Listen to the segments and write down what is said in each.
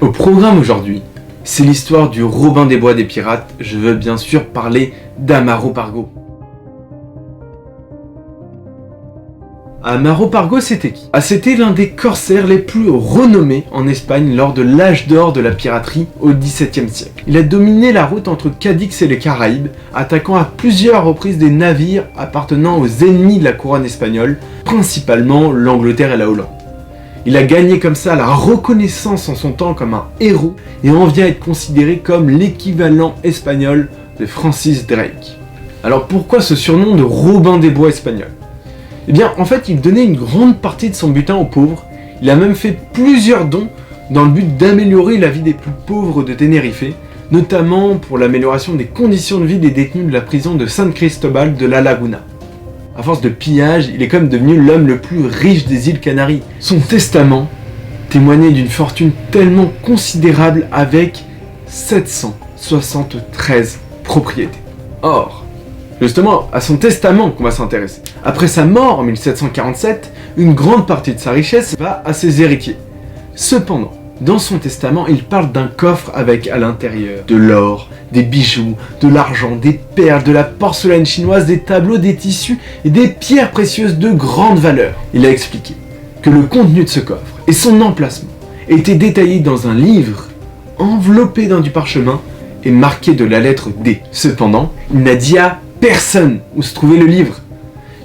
Au programme aujourd'hui, c'est l'histoire du Robin des Bois des pirates. Je veux bien sûr parler d'Amaro Pargo. Amaro Pargo, c'était qui? C'était l'un des corsaires les plus renommés en Espagne lors de l'âge d'or de la piraterie au XVIIe siècle. Il a dominé la route entre Cadix et les Caraïbes, attaquant à plusieurs reprises des navires appartenant aux ennemis de la couronne espagnole, principalement l'Angleterre et la Hollande. Il a gagné comme ça la reconnaissance en son temps comme un héros et en vient à être considéré comme l'équivalent espagnol de Francis Drake. Alors pourquoi ce surnom de Robin des Bois espagnol? Eh bien en fait il donnait une grande partie de son butin aux pauvres, il a même fait plusieurs dons dans le but d'améliorer la vie des plus pauvres de Tenerife, notamment pour l'amélioration des conditions de vie des détenus de la prison de San Cristobal de la Laguna. À force de pillage, il est quand même devenu l'homme le plus riche des îles Canaries. Son testament témoignait d'une fortune tellement considérable avec 773 propriétés. Or, justement, à son testament qu'on va s'intéresser. Après sa mort en 1747, une grande partie de sa richesse va à ses héritiers. Cependant, dans son testament, il parle d'un coffre avec à l'intérieur de l'or, des bijoux, de l'argent, des perles, de la porcelaine chinoise, des tableaux, des tissus et des pierres précieuses de grande valeur. Il a expliqué que le contenu de ce coffre et son emplacement étaient détaillés dans un livre enveloppé dans du parchemin et marqué de la lettre D. Cependant, il n'a dit à personne où se trouvait le livre.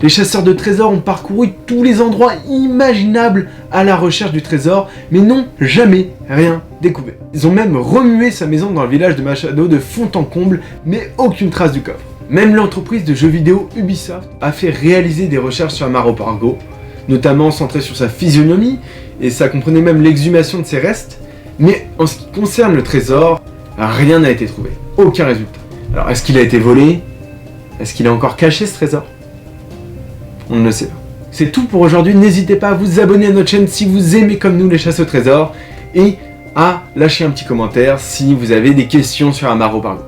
Les chasseurs de trésors ont parcouru tous les endroits imaginables à la recherche du trésor, mais n'ont jamais rien découvert. Ils ont même remué sa maison dans le village de Machado de fond en comble, mais aucune trace du coffre. Même l'entreprise de jeux vidéo Ubisoft a fait réaliser des recherches sur Amaro Pargo, notamment centrées sur sa physionomie, et ça comprenait même l'exhumation de ses restes, mais en ce qui concerne le trésor, rien n'a été trouvé, aucun résultat. Alors est-ce qu'il a été volé? Est-ce qu'il a encore caché ce trésor? On ne le sait pas. C'est tout pour aujourd'hui, n'hésitez pas à vous abonner à notre chaîne si vous aimez comme nous les chasses au trésor et à lâcher un petit commentaire si vous avez des questions sur Amaro Pargo.